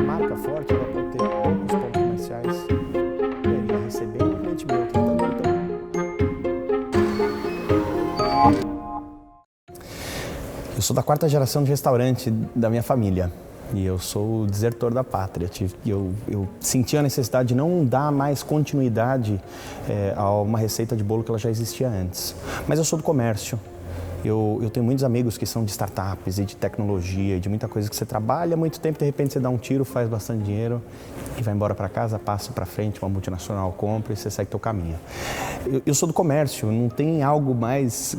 Marca forte, ela pode ter poucos pontos comerciais. E aí, receber um cliente meu, tratando ele pelo... Eu sou da quarta geração de restaurante da minha família. E eu sou o desertor da pátria. Eu senti a necessidade de não dar mais continuidade a uma receita de bolo que ela já existia antes. Mas eu sou do comércio. Eu tenho muitos amigos que são de startups e de tecnologia e de muita coisa que você trabalha há muito tempo, de repente você dá um tiro, faz bastante dinheiro e vai embora para casa, passa para frente, uma multinacional compra e você segue teu caminho. Eu sou do comércio, não tem algo mais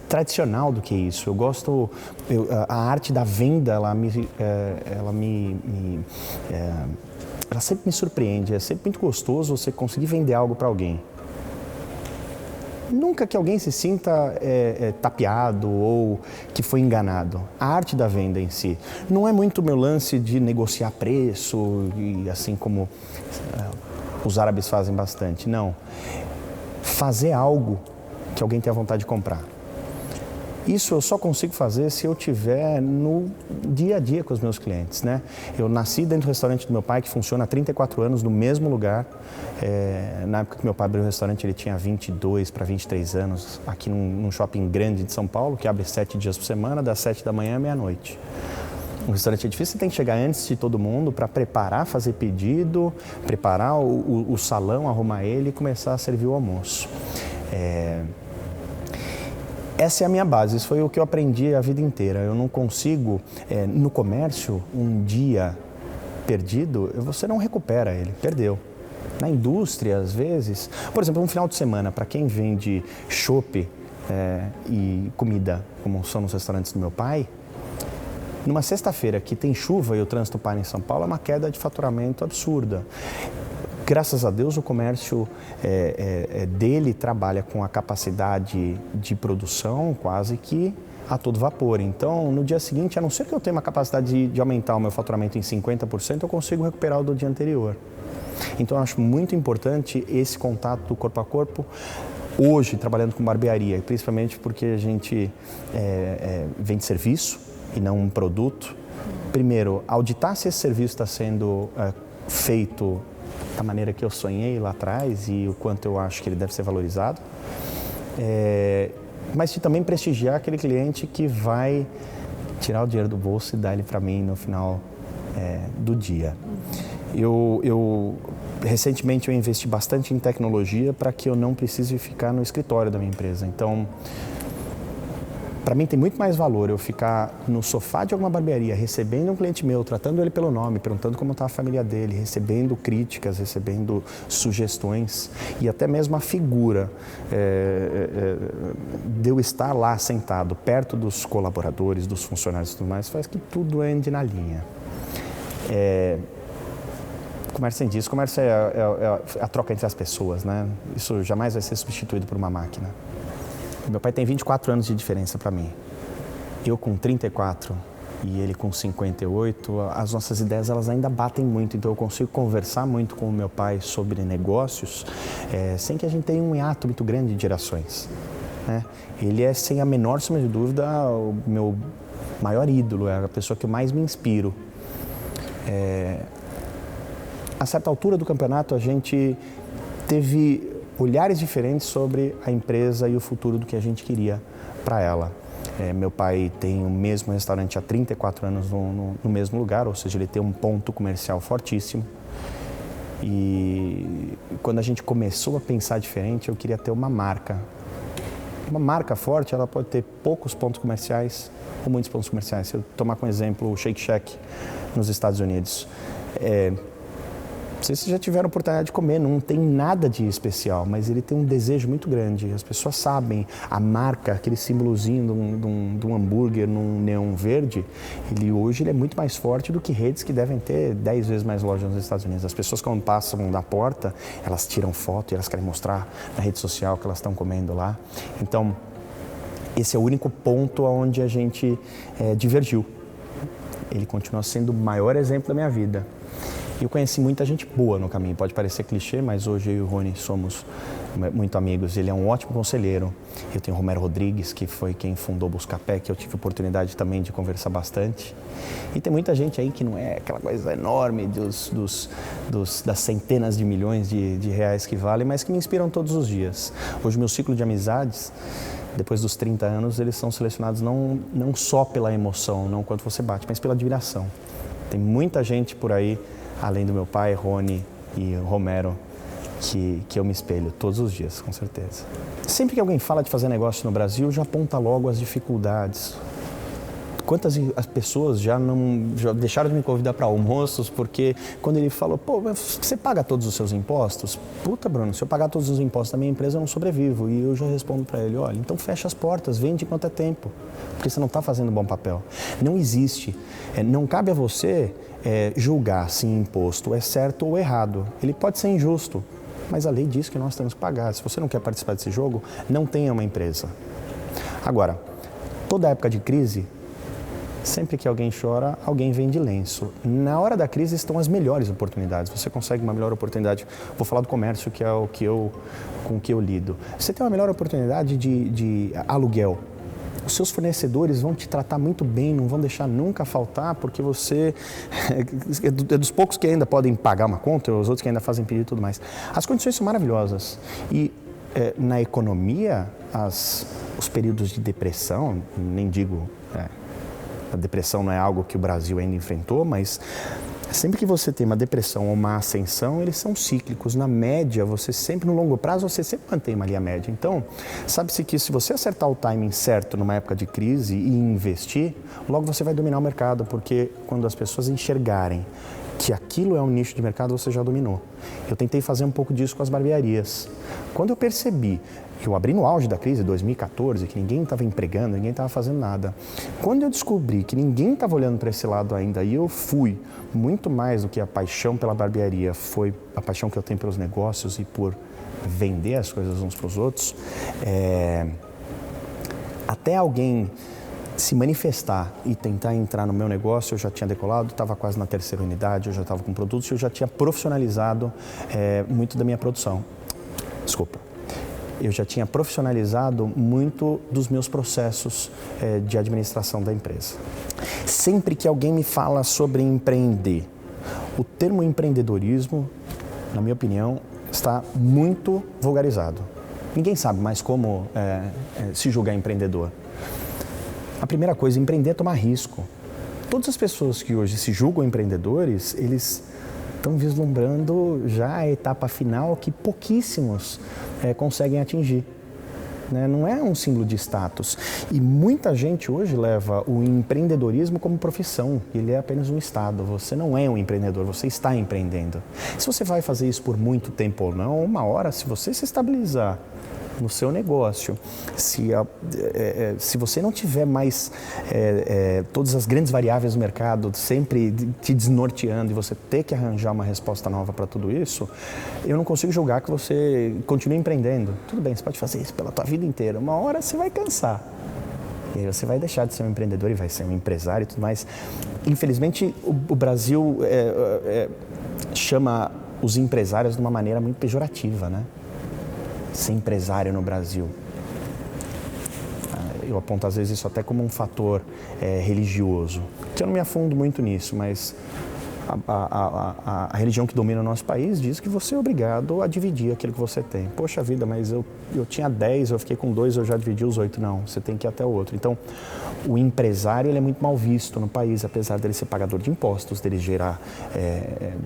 tradicional do que isso. Eu gosto, a arte da venda, ela sempre me surpreende. É sempre muito gostoso você conseguir vender algo para alguém. Nunca que alguém se sinta tapeado ou que foi enganado. A arte da venda em si. Não é muito meu lance de negociar preço, e assim como os árabes fazem bastante. Não. Fazer algo que alguém tenha vontade de comprar. Isso eu só consigo fazer se eu estiver no dia a dia com os meus clientes, né? Eu nasci dentro do restaurante do meu pai, que funciona há 34 anos, no mesmo lugar. Na época que meu pai abriu o restaurante, ele tinha 22 para 23 anos, aqui num shopping grande de São Paulo, que abre 7 dias por semana, das 7 da manhã à meia-noite. Um restaurante é difícil, você tem que chegar antes de todo mundo para preparar, fazer pedido, preparar o salão, arrumar ele e começar a servir o almoço. Essa é a minha base, isso foi o que eu aprendi a vida inteira. Eu não consigo, no comércio, um dia perdido, você não recupera ele, perdeu. Na indústria, às vezes, por exemplo, um final de semana, para quem vende chopp e comida, como são nos restaurantes do meu pai, numa sexta-feira que tem chuva e o trânsito para em São Paulo, é uma queda de faturamento absurda. Graças a Deus, o comércio dele trabalha com a capacidade de produção quase que a todo vapor. Então, no dia seguinte, a não ser que eu tenha uma capacidade de aumentar o meu faturamento em 50%, eu consigo recuperar o do dia anterior. Então, eu acho muito importante esse contato do corpo a corpo. Hoje, trabalhando com barbearia, principalmente porque a gente vende serviço e não um produto. Primeiro, auditar se esse serviço está sendo feito da maneira que eu sonhei lá atrás e o quanto eu acho que ele deve ser valorizado, mas também prestigiar aquele cliente que vai tirar o dinheiro do bolso e dar ele para mim no final do dia. Recentemente eu investi bastante em tecnologia para que eu não precise ficar no escritório da minha empresa. Então, para mim tem muito mais valor eu ficar no sofá de alguma barbearia, recebendo um cliente meu, tratando ele pelo nome, perguntando como está a família dele, recebendo críticas, recebendo sugestões e até mesmo a figura de eu estar lá sentado perto dos colaboradores, dos funcionários e tudo mais, faz que tudo ande na linha. Comércio sem disso, comércio é a troca entre as pessoas, né? Isso jamais vai ser substituído por uma máquina. Meu pai tem 24 anos de diferença para mim. Eu com 34 e ele com 58, as nossas ideias elas ainda batem muito, então eu consigo conversar muito com o meu pai sobre negócios sem que a gente tenha um hiato muito grande de gerações, né? Ele é, sem a menor sombra de dúvida, o meu maior ídolo, é a pessoa que eu mais me inspiro. A certa altura do campeonato, a gente teve olhares diferentes sobre a empresa e o futuro do que a gente queria para ela. Meu pai tem o mesmo restaurante há 34 anos no mesmo lugar, ou seja, ele tem um ponto comercial fortíssimo. E quando a gente começou a pensar diferente, eu queria ter uma marca. Uma marca forte, ela pode ter poucos pontos comerciais ou muitos pontos comerciais. Se eu tomar como exemplo o Shake Shack nos Estados Unidos, não sei se vocês já tiveram a oportunidade de comer, não tem nada de especial, mas ele tem um desejo muito grande. As pessoas sabem, a marca, aquele símbolozinho de um hambúrguer num neon verde, hoje ele é muito mais forte do que redes que devem ter 10 vezes mais lojas nos Estados Unidos. As pessoas, quando passam da porta, elas tiram foto e elas querem mostrar na rede social que elas estão comendo lá. Então, esse é o único ponto onde a gente divergiu. Ele continua sendo o maior exemplo da minha vida. Eu conheci muita gente boa no caminho, pode parecer clichê, mas hoje eu e o Rony somos muito amigos, ele é um ótimo conselheiro. Eu tenho o Romero Rodrigues, que foi quem fundou o Buscapé, que eu tive oportunidade também de conversar bastante. E tem muita gente aí que não é aquela coisa enorme das centenas de milhões de reais que valem, mas que me inspiram todos os dias. Hoje o meu ciclo de amizades, depois dos 30 anos, eles são selecionados não só pela emoção, não quanto você bate, mas pela admiração. Tem muita gente por aí, além do meu pai, Rony e Romero, que eu me espelho todos os dias, com certeza. Sempre que alguém fala de fazer negócio no Brasil, já aponta logo as dificuldades. Quantas as pessoas já deixaram de me convidar para almoços, porque quando ele falou, pô, você paga todos os seus impostos? Puta, Bruno, se eu pagar todos os impostos da minha empresa, eu não sobrevivo. E eu já respondo para ele, olha, então fecha as portas, vende enquanto é tempo, porque você não está fazendo um bom papel. Não existe, não cabe a você julgar se imposto é certo ou errado. Ele pode ser injusto, mas a lei diz que nós temos que pagar. Se você não quer participar desse jogo, não tenha uma empresa. Agora, toda época de crise, sempre que alguém chora, alguém vende lenço. Na hora da crise estão as melhores oportunidades. Você consegue uma melhor oportunidade. Vou falar do comércio, que é com o que eu lido. Você tem uma melhor oportunidade de aluguel. Os seus fornecedores vão te tratar muito bem, não vão deixar nunca faltar, porque você é dos poucos que ainda podem pagar uma conta, os outros que ainda fazem pedido e tudo mais. As condições são maravilhosas. E na economia, os períodos de depressão, nem digo... A depressão não é algo que o Brasil ainda enfrentou, mas sempre que você tem uma depressão ou uma ascensão, eles são cíclicos. Na média, no longo prazo, você sempre mantém uma linha média. Então, sabe-se que se você acertar o timing certo numa época de crise e investir, logo você vai dominar o mercado, porque quando as pessoas enxergarem que aquilo é um nicho de mercado, você já dominou. Eu tentei fazer um pouco disso com as barbearias. Quando eu percebi, eu abri no auge da crise, 2014, que ninguém estava empregando, ninguém estava fazendo nada. Quando eu descobri que ninguém estava olhando para esse lado ainda, e eu fui, muito mais do que a paixão pela barbearia, foi a paixão que eu tenho pelos negócios e por vender as coisas uns para os outros, até alguém se manifestar e tentar entrar no meu negócio, eu já tinha decolado, estava quase na terceira unidade, eu já estava com produtos e eu já tinha profissionalizado muito da minha produção. Desculpa. Eu já tinha profissionalizado muito dos meus processos de administração da empresa. Sempre que alguém me fala sobre empreender, o termo empreendedorismo, na minha opinião, está muito vulgarizado. Ninguém sabe mais como se julgar empreendedor. A primeira coisa, empreender é tomar risco. Todas as pessoas que hoje se julgam empreendedores, eles estão vislumbrando já a etapa final que pouquíssimos conseguem atingir. Não é um símbolo de status. E muita gente hoje leva o empreendedorismo como profissão. Ele é apenas um estado. Você não é um empreendedor, você está empreendendo. Se você vai fazer isso por muito tempo ou não, uma hora, se você se estabilizar no seu negócio, se você não tiver mais todas as grandes variáveis do mercado sempre te desnorteando e você ter que arranjar uma resposta nova para tudo isso, eu não consigo julgar que você continue empreendendo. Tudo bem, você pode fazer isso pela tua vida inteira, uma hora você vai cansar. E aí você vai deixar de ser um empreendedor e vai ser um empresário e tudo mais. Infelizmente, o Brasil chama os empresários de uma maneira muito pejorativa, né? Ser empresário no Brasil. Eu aponto às vezes isso até como um fator religioso, que eu não me afundo muito nisso, mas a religião que domina o nosso país diz que você é obrigado a dividir aquilo que você tem. Poxa vida, mas eu tinha 10, eu fiquei com 2, eu já dividi os 8. Não, você tem que ir até o outro. Então, o empresário ele é muito mal visto no país, apesar dele ser pagador de impostos, dele gerar,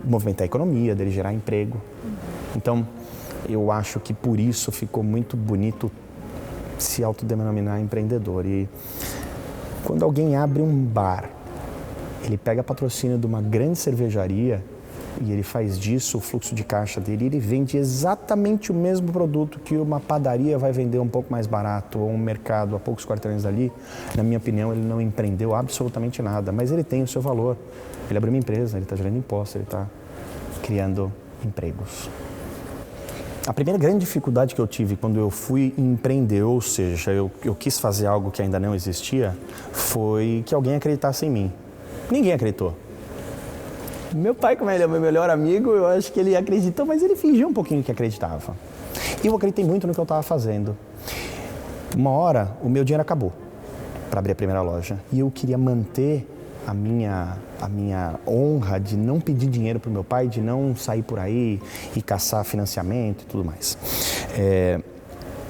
movimentar a economia, dele gerar emprego. Então, eu acho que por isso ficou muito bonito se autodenominar empreendedor. E quando alguém abre um bar, ele pega patrocínio de uma grande cervejaria e ele faz disso o fluxo de caixa dele, ele vende exatamente o mesmo produto que uma padaria vai vender um pouco mais barato, ou um mercado a poucos quarteirões dali, na minha opinião, ele não empreendeu absolutamente nada, mas ele tem o seu valor. Ele abriu uma empresa, ele está gerando impostos, ele está criando empregos. A primeira grande dificuldade que eu tive quando eu fui empreender, ou seja, eu quis fazer algo que ainda não existia, foi que alguém acreditasse em mim. Ninguém acreditou. Meu pai, como ele é meu melhor amigo, eu acho que ele acreditou, mas ele fingiu um pouquinho que acreditava. E eu acreditei muito no que eu estava fazendo. Uma hora, o meu dinheiro acabou para abrir a primeira loja. E eu queria manter a minha honra de não pedir dinheiro para o meu pai, de não sair por aí e caçar financiamento e tudo mais.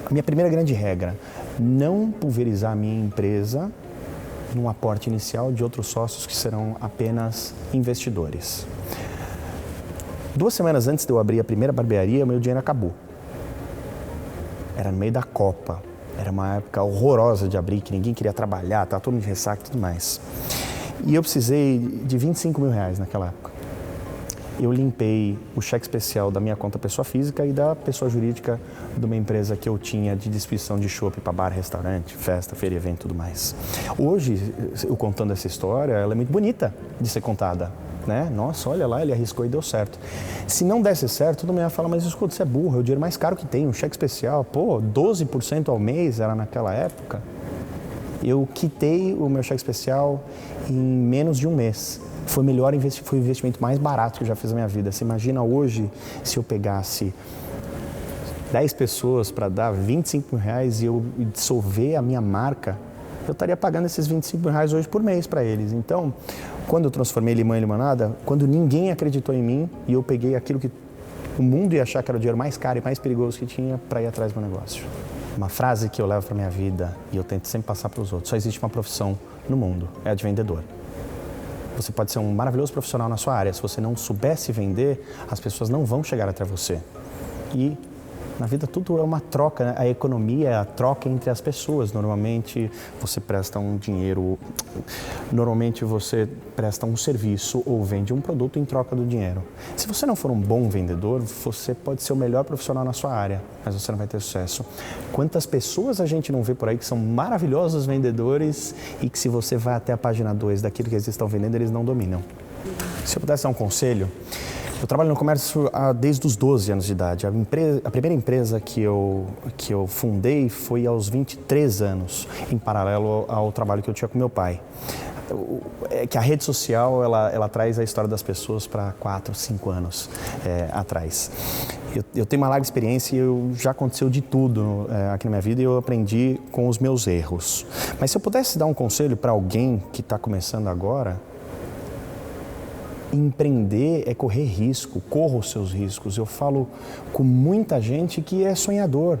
A minha primeira grande regra, não pulverizar a minha empresa num aporte inicial de outros sócios que serão apenas investidores. 2 semanas antes de eu abrir a primeira barbearia, meu dinheiro acabou. Era no meio da Copa. Era uma época horrorosa de abrir, que ninguém queria trabalhar, estava todo mundo de ressaca e tudo mais. E eu precisei de 25 mil reais naquela época. Eu limpei o cheque especial da minha conta pessoa física e da pessoa jurídica de uma empresa que eu tinha de distribuição de chopp para bar, restaurante, festa, feira, evento e tudo mais. Hoje, eu contando essa história, ela é muito bonita de ser contada. Né? Nossa, olha lá, ele arriscou e deu certo. Se não desse certo, todo mundo ia falar, mas escuta, você é burro, é o dinheiro mais caro que tem, um cheque especial, 12% ao mês era naquela época. Eu quitei o meu cheque especial em menos de um mês. Foi o investimento mais barato que eu já fiz na minha vida. Você imagina hoje, se eu pegasse 10 pessoas para dar 25 mil reais e eu dissolver a minha marca, eu estaria pagando esses 25 mil reais hoje por mês para eles. Então, quando eu transformei limão em limonada, quando ninguém acreditou em mim e eu peguei aquilo que o mundo ia achar que era o dinheiro mais caro e mais perigoso que tinha para ir atrás do meu negócio. Uma frase que eu levo para minha vida e eu tento sempre passar para os outros: só existe uma profissão no mundo, é a de vendedor. Você pode ser um maravilhoso profissional na sua área, se você não soubesse vender, as pessoas não vão chegar até você. E na vida tudo é uma troca, né? A economia é a troca entre as pessoas. Normalmente você presta um dinheiro, normalmente você presta um serviço ou vende um produto em troca do dinheiro. Se você não for um bom vendedor, você pode ser o melhor profissional na sua área, mas você não vai ter sucesso. Quantas pessoas a gente não vê por aí que são maravilhosos vendedores e que se você vai até a página 2 daquilo que eles estão vendendo, eles não dominam. Se eu pudesse dar um conselho, eu trabalho no comércio desde os 12 anos de idade. A primeira empresa que eu fundei foi aos 23 anos, em paralelo ao trabalho que eu tinha com meu pai. Que a rede social, ela traz a história das pessoas para 4, 5 anos atrás. Eu tenho uma larga experiência e já aconteceu de tudo aqui na minha vida e eu aprendi com os meus erros. Mas se eu pudesse dar um conselho para alguém que está começando agora, empreender é correr risco, corra os seus riscos. Eu falo com muita gente que é sonhador.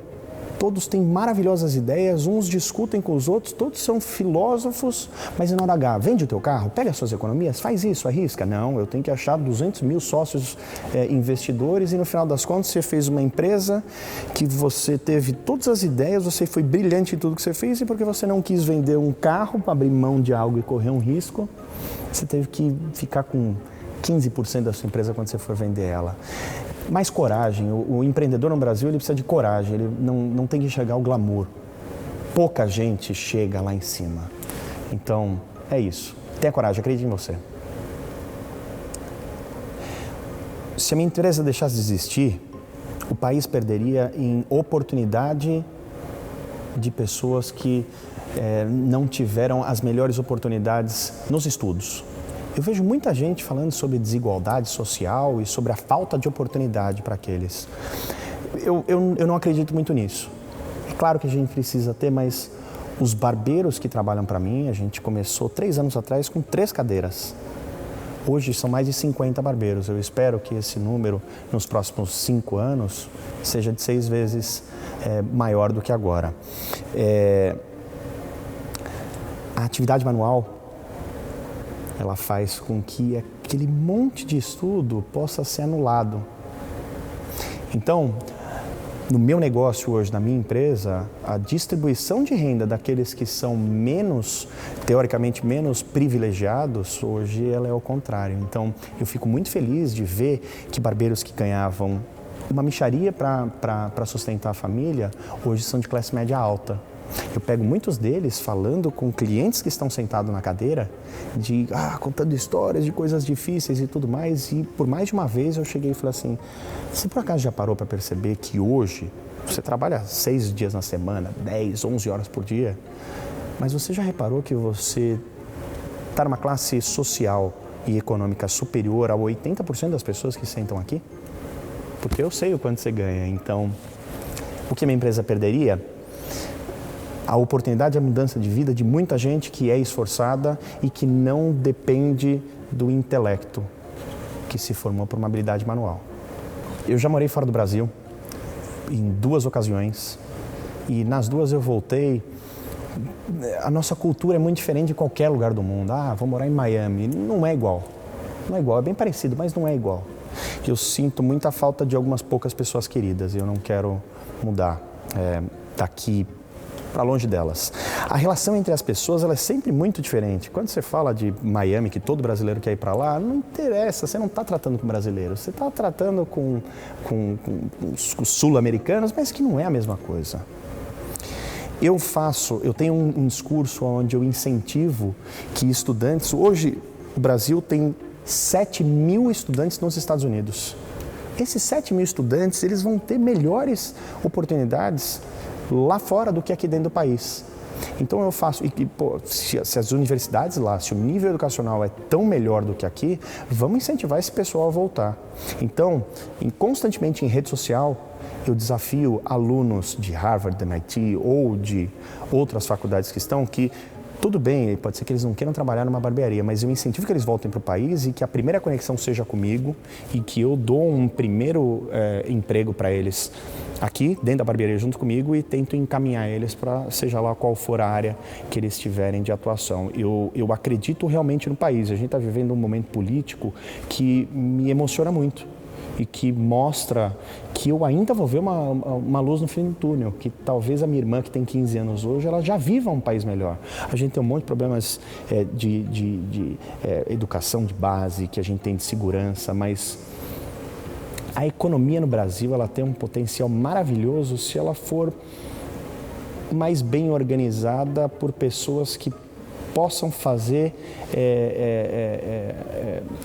Todos têm maravilhosas ideias, uns discutem com os outros, todos são filósofos, mas na hora H, vende o teu carro, pega as suas economias, faz isso, arrisca. Não, eu tenho que achar 200 mil sócios investidores e no final das contas você fez uma empresa que você teve todas as ideias, você foi brilhante em tudo que você fez e porque você não quis vender um carro para abrir mão de algo e correr um risco, você teve que ficar com 15% da sua empresa quando você for vender ela. Mais coragem. O empreendedor no Brasil ele precisa de coragem, ele não tem que enxergar o glamour. Pouca gente chega lá em cima. Então, é isso. Tenha coragem, acredite em você. Se a minha empresa deixasse de existir, o país perderia em oportunidade de pessoas que não tiveram as melhores oportunidades nos estudos. Eu vejo muita gente falando sobre desigualdade social e sobre a falta de oportunidade para aqueles. Eu não acredito muito nisso. É claro que a gente precisa ter, mas os barbeiros que trabalham para mim, a gente começou 3 anos atrás com 3 cadeiras. Hoje são mais de 50 barbeiros. Eu espero que esse número, nos próximos 5 anos, seja de 6 vezes maior do que agora. A atividade manual, ela faz com que aquele monte de estudo possa ser anulado. Então, no meu negócio hoje, na minha empresa, a distribuição de renda daqueles que são teoricamente menos privilegiados, hoje ela é o contrário. Então, eu fico muito feliz de ver que barbeiros que ganhavam uma mixaria para sustentar a família, hoje são de classe média alta. Eu pego muitos deles falando com clientes que estão sentados na cadeira, contando histórias de coisas difíceis e tudo mais, e por mais de uma vez eu cheguei e falei assim, você por acaso já parou para perceber que hoje você trabalha 6 dias na semana, 10, 11 horas por dia, mas você já reparou que você está numa classe social e econômica superior a 80% das pessoas que sentam aqui? Porque eu sei o quanto você ganha, então O que a minha empresa perderia? A oportunidade e a mudança de vida de muita gente que é esforçada e que não depende do intelecto, que se formou por uma habilidade manual. Eu já morei fora do Brasil em 2 ocasiões e nas 2 eu voltei. A nossa cultura é muito diferente de qualquer lugar do mundo. Vou morar em Miami. Não é igual. Não é igual, é bem parecido, mas não é igual. Eu sinto muita falta de algumas poucas pessoas queridas e eu não quero mudar daqui para longe delas. A relação entre as pessoas ela é sempre muito diferente. Quando você fala de Miami, que todo brasileiro quer ir para lá, não interessa, você não está tratando com brasileiros, você está tratando com os sul-americanos, mas que não é a mesma coisa. Eu tenho um discurso onde eu incentivo que estudantes, hoje o Brasil tem 7.000 estudantes nos Estados Unidos. Esses 7.000 estudantes, eles vão ter melhores oportunidades lá fora do que aqui dentro do país. Então eu faço, se as universidades lá, se o nível educacional é tão melhor do que aqui, vamos incentivar esse pessoal a voltar. Então, constantemente em rede social, eu desafio alunos de Harvard, MIT ou de outras faculdades que estão, que tudo bem, pode ser que eles não queiram trabalhar numa barbearia, mas eu incentivo que eles voltem para o país e que a primeira conexão seja comigo e que eu dou um primeiro emprego para eles aqui, dentro da barbearia, junto comigo e tento encaminhar eles para seja lá qual for a área que eles tiverem de atuação. Eu acredito realmente no país. A gente está vivendo um momento político que me emociona muito e que mostra que eu ainda vou ver uma luz no fim do túnel, que talvez a minha irmã, que tem 15 anos hoje, ela já viva um país melhor. A gente tem um monte de problemas de educação de base, que a gente tem de segurança, mas a economia no Brasil ela tem um potencial maravilhoso se ela for mais bem organizada por pessoas que possam fazer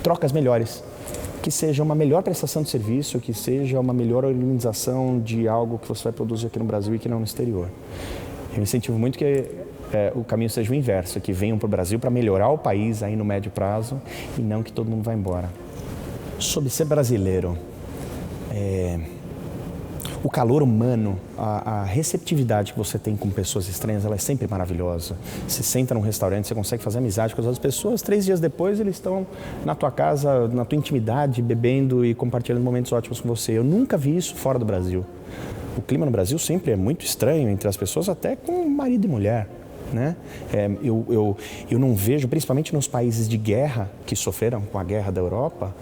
trocas melhores, que seja uma melhor prestação de serviço, que seja uma melhor organização de algo que você vai produzir aqui no Brasil e que não no exterior. Eu incentivo muito que o caminho seja o inverso, que venham para o Brasil para melhorar o país aí no médio prazo e não que todo mundo vá embora. Sobre ser brasileiro, o calor humano, a receptividade que você tem com pessoas estranhas, ela é sempre maravilhosa. Você senta num restaurante, você consegue fazer amizade com as outras pessoas, 3 dias depois eles estão na tua casa, na tua intimidade, bebendo e compartilhando momentos ótimos com você. Eu nunca vi isso fora do Brasil. O clima no Brasil sempre é muito estranho entre as pessoas, até com marido e mulher. Né? Eu não vejo, principalmente nos países de guerra, que sofreram com a guerra da Europa,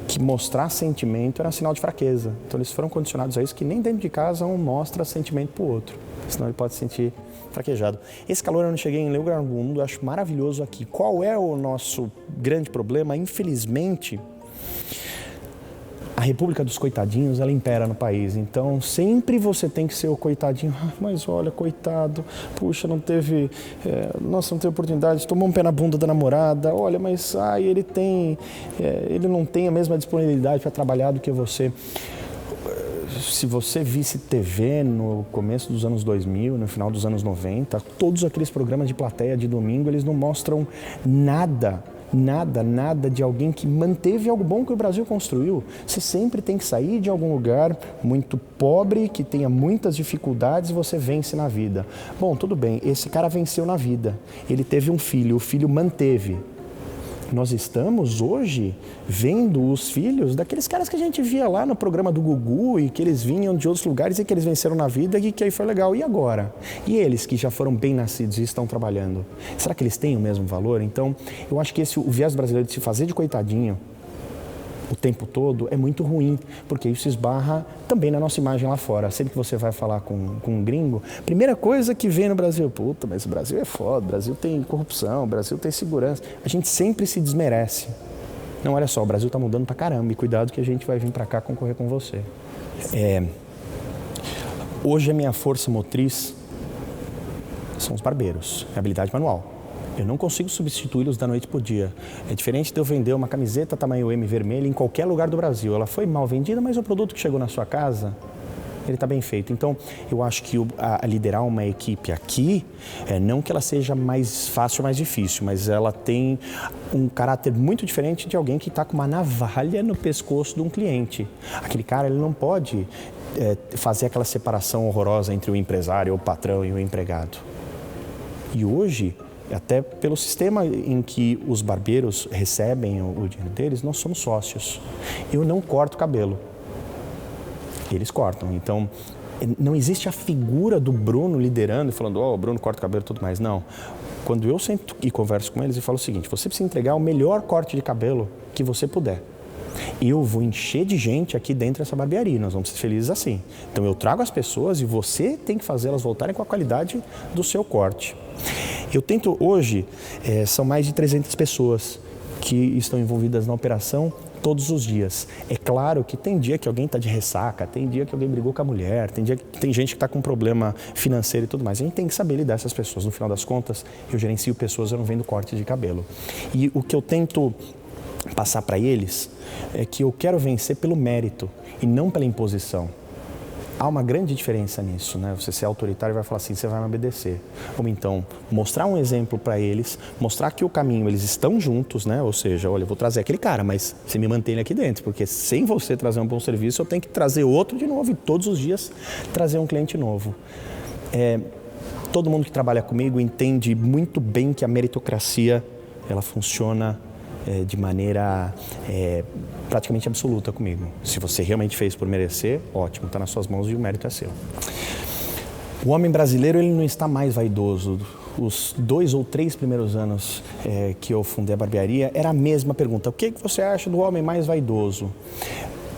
que mostrar sentimento era sinal de fraqueza. Então eles foram condicionados a isso, que nem dentro de casa um mostra sentimento para o outro, senão ele pode se sentir fraquejado. Esse calor eu não cheguei em nenhum lugar do mundo, eu acho maravilhoso aqui. Qual é o nosso grande problema? Infelizmente, a República dos Coitadinhos, ela impera no país, então sempre você tem que ser o coitadinho. Mas olha, coitado, puxa, não teve oportunidade, tomou um pé na bunda da namorada, olha, mas ele não tem a mesma disponibilidade para trabalhar do que você. Se você visse TV no começo dos anos 2000, no final dos anos 90, todos aqueles programas de plateia de domingo, eles não mostram nada de alguém que manteve algo bom que o Brasil construiu. Você sempre tem que sair de algum lugar muito pobre, que tenha muitas dificuldades e você vence na vida. Bom, tudo bem, esse cara venceu na vida. Ele teve um filho, o filho manteve. Nós estamos hoje vendo os filhos daqueles caras que a gente via lá no programa do Gugu e que eles vinham de outros lugares e que eles venceram na vida e que aí foi legal. E agora? E eles que já foram bem nascidos e estão trabalhando? Será que eles têm o mesmo valor? Então, eu acho que o viés brasileiro de se fazer de coitadinho o tempo todo é muito ruim, porque isso esbarra também na nossa imagem lá fora. Sempre que você vai falar com um gringo, primeira coisa que vem no Brasil, puta, mas o Brasil é foda, o Brasil tem corrupção, o Brasil tem segurança. A gente sempre se desmerece. Não, olha só, o Brasil tá mudando pra caramba e cuidado que a gente vai vir pra cá concorrer com você. Hoje a minha força motriz são os barbeiros, é habilidade manual. Eu não consigo substituí-los da noite para o dia. É diferente de eu vender uma camiseta tamanho M vermelha em qualquer lugar do Brasil. Ela foi mal vendida, mas o produto que chegou na sua casa ele está bem feito. Então, eu acho que a liderar uma equipe aqui, não que ela seja mais fácil ou mais difícil, mas ela tem um caráter muito diferente de alguém que está com uma navalha no pescoço de um cliente. Aquele cara, ele não pode fazer aquela separação horrorosa entre o empresário, o patrão e o empregado. E hoje, até pelo sistema em que os barbeiros recebem o dinheiro deles, nós somos sócios. Eu não corto cabelo. Eles cortam. Então, não existe a figura do Bruno liderando e falando, o Bruno corta o cabelo e tudo mais. Não. Quando eu sento e converso com eles, eu falo o seguinte, você precisa entregar o melhor corte de cabelo que você puder. Eu vou encher de gente aqui dentro dessa barbearia, nós vamos ser felizes assim. Então eu trago as pessoas e você tem que fazê-las voltarem com a qualidade do seu corte. Eu tento hoje, são mais de 300 pessoas que estão envolvidas na operação todos os dias. É claro que tem dia que alguém está de ressaca, tem dia que alguém brigou com a mulher, tem dia que tem gente que está com problema financeiro e tudo mais. A gente tem que saber lidar com essas pessoas. No final das contas, eu gerencio pessoas, eu não vendo corte de cabelo. E o que eu tento passar para eles é que eu quero vencer pelo mérito e não pela imposição. Há uma grande diferença nisso, né? Você ser autoritário vai falar assim, você vai me obedecer. Ou então, mostrar um exemplo para eles, mostrar que o caminho, eles estão juntos, né? Ou seja, olha, eu vou trazer aquele cara, mas você me mantém ele aqui dentro, porque sem você trazer um bom serviço, eu tenho que trazer outro de novo e todos os dias trazer um cliente novo. Todo mundo que trabalha comigo entende muito bem que a meritocracia, ela funciona de maneira praticamente absoluta comigo. Se você realmente fez por merecer, ótimo, está nas suas mãos e o mérito é seu. O homem brasileiro, ele não está mais vaidoso. Os 2 ou 3 primeiros anos que eu fundei a barbearia, era a mesma pergunta. O que você acha do homem mais vaidoso?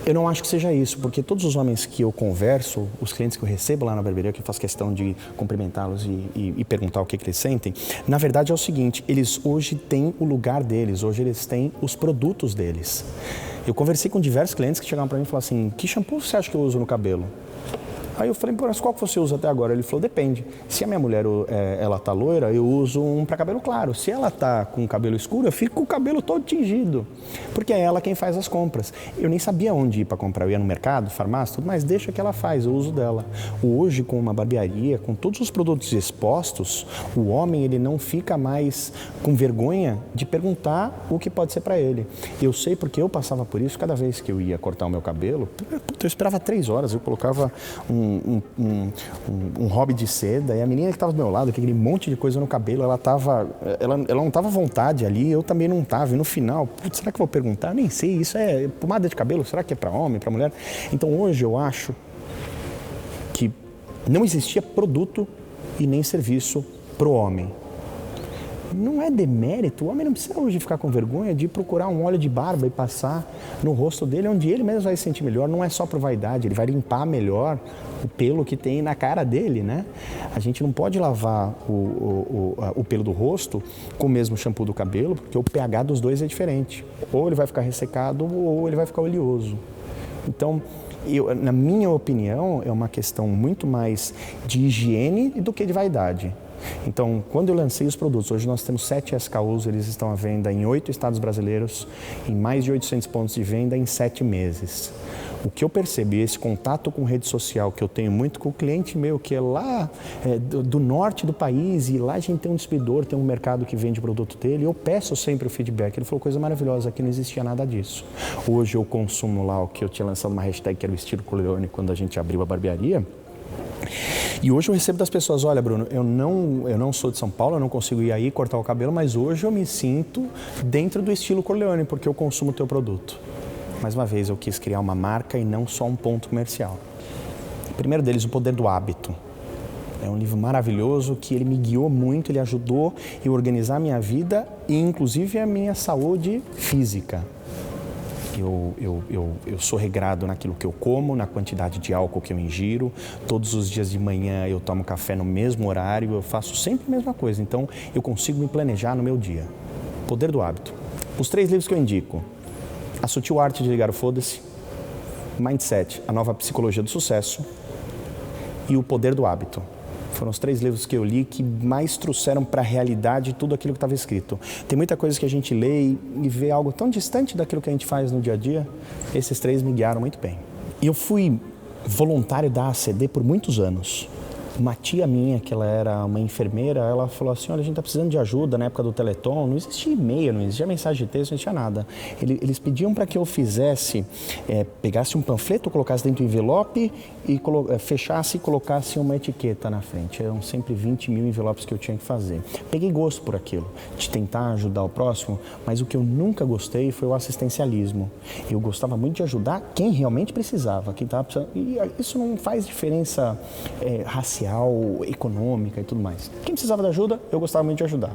Eu não acho que seja isso, porque todos os homens que eu converso, os clientes que eu recebo lá na barbearia, que eu faço questão de cumprimentá-los e perguntar o que eles sentem, na verdade é o seguinte, eles hoje têm o lugar deles, hoje eles têm os produtos deles. Eu conversei com diversos clientes que chegaram para mim e falaram assim, que shampoo você acha que eu uso no cabelo? Aí eu falei, mas qual que você usa até agora? Ele falou, depende. Se a minha mulher, ela tá loira, eu uso um para cabelo claro. Se ela tá com cabelo escuro, eu fico com o cabelo todo tingido. Porque é ela quem faz as compras. Eu nem sabia onde ir para comprar. Eu ia no mercado, farmácia, tudo, mas deixa que ela faz, eu uso dela. Hoje, com uma barbearia, com todos os produtos expostos, o homem, ele não fica mais com vergonha de perguntar o que pode ser para ele. Eu sei porque eu passava por isso cada vez que eu ia cortar o meu cabelo. Eu esperava 3 horas, eu colocava um hobby de seda, e a menina que estava do meu lado, aquele monte de coisa no cabelo, ela não estava à vontade ali, eu também não estava, e no final, será que eu vou perguntar? Eu nem sei, isso é pomada de cabelo, será que é para homem, para mulher? Então hoje eu acho que não existia produto e nem serviço para o homem. Não é demérito, o homem não precisa hoje ficar com vergonha de procurar um óleo de barba e passar no rosto dele, onde ele mesmo vai se sentir melhor, não é só por vaidade, ele vai limpar melhor o pelo que tem na cara dele, né? A gente não pode lavar o pelo do rosto com o mesmo shampoo do cabelo, porque o pH dos dois é diferente, ou ele vai ficar ressecado ou ele vai ficar oleoso. Então, na minha opinião, é uma questão muito mais de higiene do que de vaidade. Então, quando eu lancei os produtos, hoje nós temos 7 SKUs, eles estão à venda em 8 estados brasileiros, em mais de 800 pontos de venda em 7 meses. O que eu percebi, esse contato com rede social que eu tenho muito com o cliente meu, que é lá do norte do país, e lá a gente tem um distribuidor, tem um mercado que vende o produto dele, eu peço sempre o feedback. Ele falou, coisa maravilhosa, aqui não existia nada disso. Hoje eu consumo lá o que eu tinha lançado uma hashtag que era o estilo Corleone quando a gente abriu a barbearia. E hoje eu recebo das pessoas, olha Bruno, eu não sou de São Paulo, eu não consigo ir aí cortar o cabelo, mas hoje eu me sinto dentro do estilo Corleone, porque eu consumo o teu produto. Mais uma vez, eu quis criar uma marca e não só um ponto comercial. O primeiro deles, O Poder do Hábito. É um livro maravilhoso que ele me guiou muito, ele ajudou a organizar a minha vida e inclusive a minha saúde física. Eu sou regrado naquilo que eu como, na quantidade de álcool que eu ingiro. Todos os dias de manhã eu tomo café no mesmo horário, eu faço sempre a mesma coisa. Então, eu consigo me planejar no meu dia. Poder do Hábito. Os 3 livros que eu indico. A Sutil Arte de Ligar o Foda-se, Mindset, a Nova Psicologia do Sucesso e O Poder do Hábito. Foram os 3 livros que eu li que mais trouxeram para a realidade tudo aquilo que estava escrito. Tem muita coisa que a gente lê e vê algo tão distante daquilo que a gente faz no dia a dia. Esses 3 me guiaram muito bem. E eu fui voluntário da ACD por muitos anos. Uma tia minha, que ela era uma enfermeira, ela falou assim, olha, a gente está precisando de ajuda na época do Teleton, não existia e-mail, não existia mensagem de texto, não existia nada. Eles pediam para que eu fizesse, pegasse um panfleto, colocasse dentro do envelope e fechasse e colocasse uma etiqueta na frente. Eram sempre 20 mil envelopes que eu tinha que fazer. Peguei gosto por aquilo, de tentar ajudar o próximo, mas o que eu nunca gostei foi o assistencialismo. Eu gostava muito de ajudar quem realmente precisava, quem estava precisando. E isso não faz diferença racial, econômica e tudo mais. Quem precisava de ajuda, eu gostava muito de ajudar.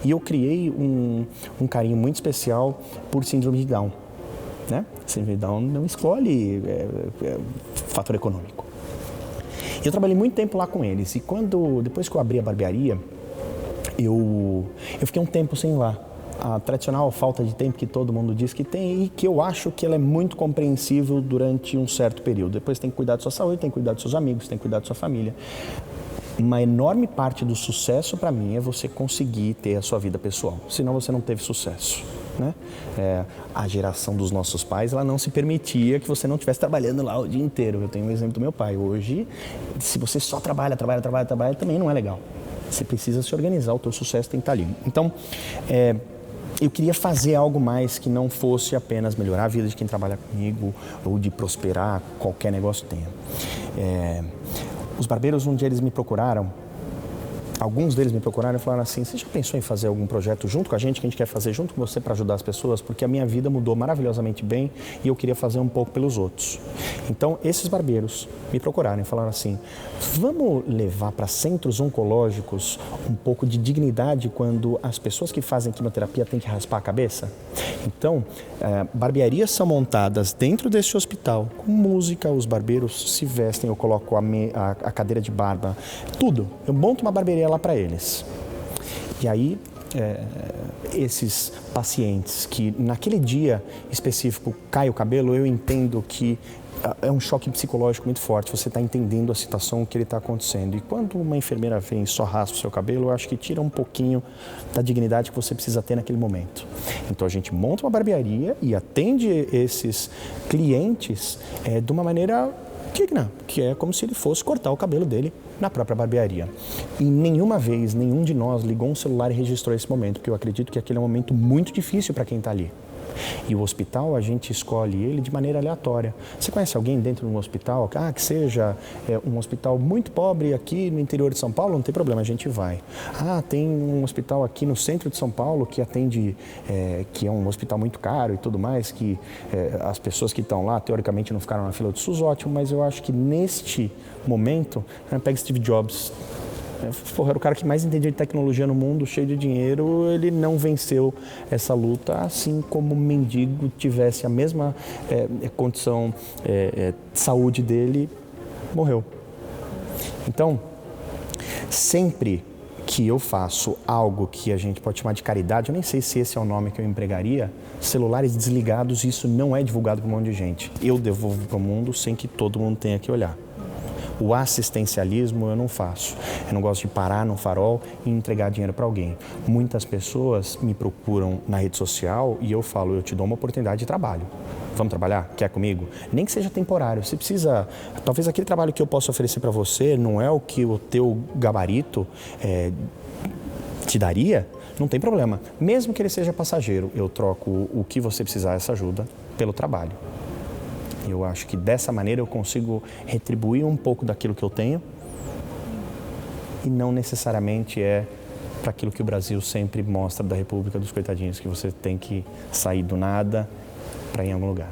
E eu criei um carinho muito especial por síndrome de Down. Né? Síndrome de Down não escolhe fator econômico. Eu trabalhei muito tempo lá com eles e depois que eu abri a barbearia, eu fiquei um tempo sem ir lá. A tradicional falta de tempo que todo mundo diz que tem e que eu acho que ela é muito compreensível durante um certo período. Depois tem que cuidar da sua saúde, tem que cuidar dos seus amigos, tem que cuidar da sua família. Uma enorme parte do sucesso para mim é você conseguir ter a sua vida pessoal, senão você não teve sucesso. Né? A geração dos nossos pais, ela não se permitia que você não estivesse trabalhando lá o dia inteiro. Eu tenho um exemplo do meu pai. Hoje, se você só trabalha, também não é legal. Você precisa se organizar, o teu sucesso tem que estar ali. Então, eu queria fazer algo mais que não fosse apenas melhorar a vida de quem trabalha comigo ou de prosperar qualquer negócio tenha. Os barbeiros, um dia eles me procuraram, alguns deles me procuraram e falaram assim, você já pensou em fazer algum projeto junto com a gente, que a gente quer fazer junto com você para ajudar as pessoas? Porque a minha vida mudou maravilhosamente bem e eu queria fazer um pouco pelos outros. Então, esses barbeiros me procuraram e falaram assim, vamos levar para centros oncológicos um pouco de dignidade quando as pessoas que fazem quimioterapia têm que raspar a cabeça? Então, barbearias são montadas dentro desse hospital, com música, os barbeiros se vestem, eu coloco a cadeira de barba, tudo. Eu monto uma barbearia lá para eles. E aí, esses pacientes que naquele dia específico cai o cabelo, eu entendo que é um choque psicológico muito forte, você está entendendo a situação que ele está acontecendo. E quando uma enfermeira vem e só raspa o seu cabelo, eu acho que tira um pouquinho da dignidade que você precisa ter naquele momento. Então a gente monta uma barbearia e atende esses clientes de uma maneira digna, que é como se ele fosse cortar o cabelo dele na própria barbearia. E nenhuma vez, nenhum de nós ligou um celular e registrou esse momento, porque eu acredito que aquele é um momento muito difícil para quem está ali. E o hospital, a gente escolhe ele de maneira aleatória. Você conhece alguém dentro de um hospital, que seja um hospital muito pobre aqui no interior de São Paulo? Não tem problema, a gente vai. Tem um hospital aqui no centro de São Paulo que atende, que é um hospital muito caro e tudo mais, que as pessoas que estão lá, teoricamente, não ficaram na fila do SUS, ótimo, mas eu acho que neste momento, pega Steve Jobs. Era o cara que mais entendia de tecnologia no mundo, cheio de dinheiro, ele não venceu essa luta, assim como o mendigo tivesse a mesma condição de saúde dele, morreu. Então, sempre que eu faço algo que a gente pode chamar de caridade, eu nem sei se esse é o nome que eu empregaria, celulares desligados, isso não é divulgado para um monte de gente. Eu devolvo para o mundo sem que todo mundo tenha que olhar. O assistencialismo eu não faço. Eu não gosto de parar no farol e entregar dinheiro para alguém. Muitas pessoas me procuram na rede social e eu falo, eu te dou uma oportunidade de trabalho. Vamos trabalhar? Quer comigo? Nem que seja temporário. Você precisa... Talvez aquele trabalho que eu posso oferecer para você não é o que o teu gabarito te daria, não tem problema. Mesmo que ele seja passageiro, eu troco o que você precisar, essa ajuda, pelo trabalho. Eu acho que dessa maneira eu consigo retribuir um pouco daquilo que eu tenho e não necessariamente para aquilo que o Brasil sempre mostra da República dos Coitadinhos, que você tem que sair do nada para ir em algum lugar.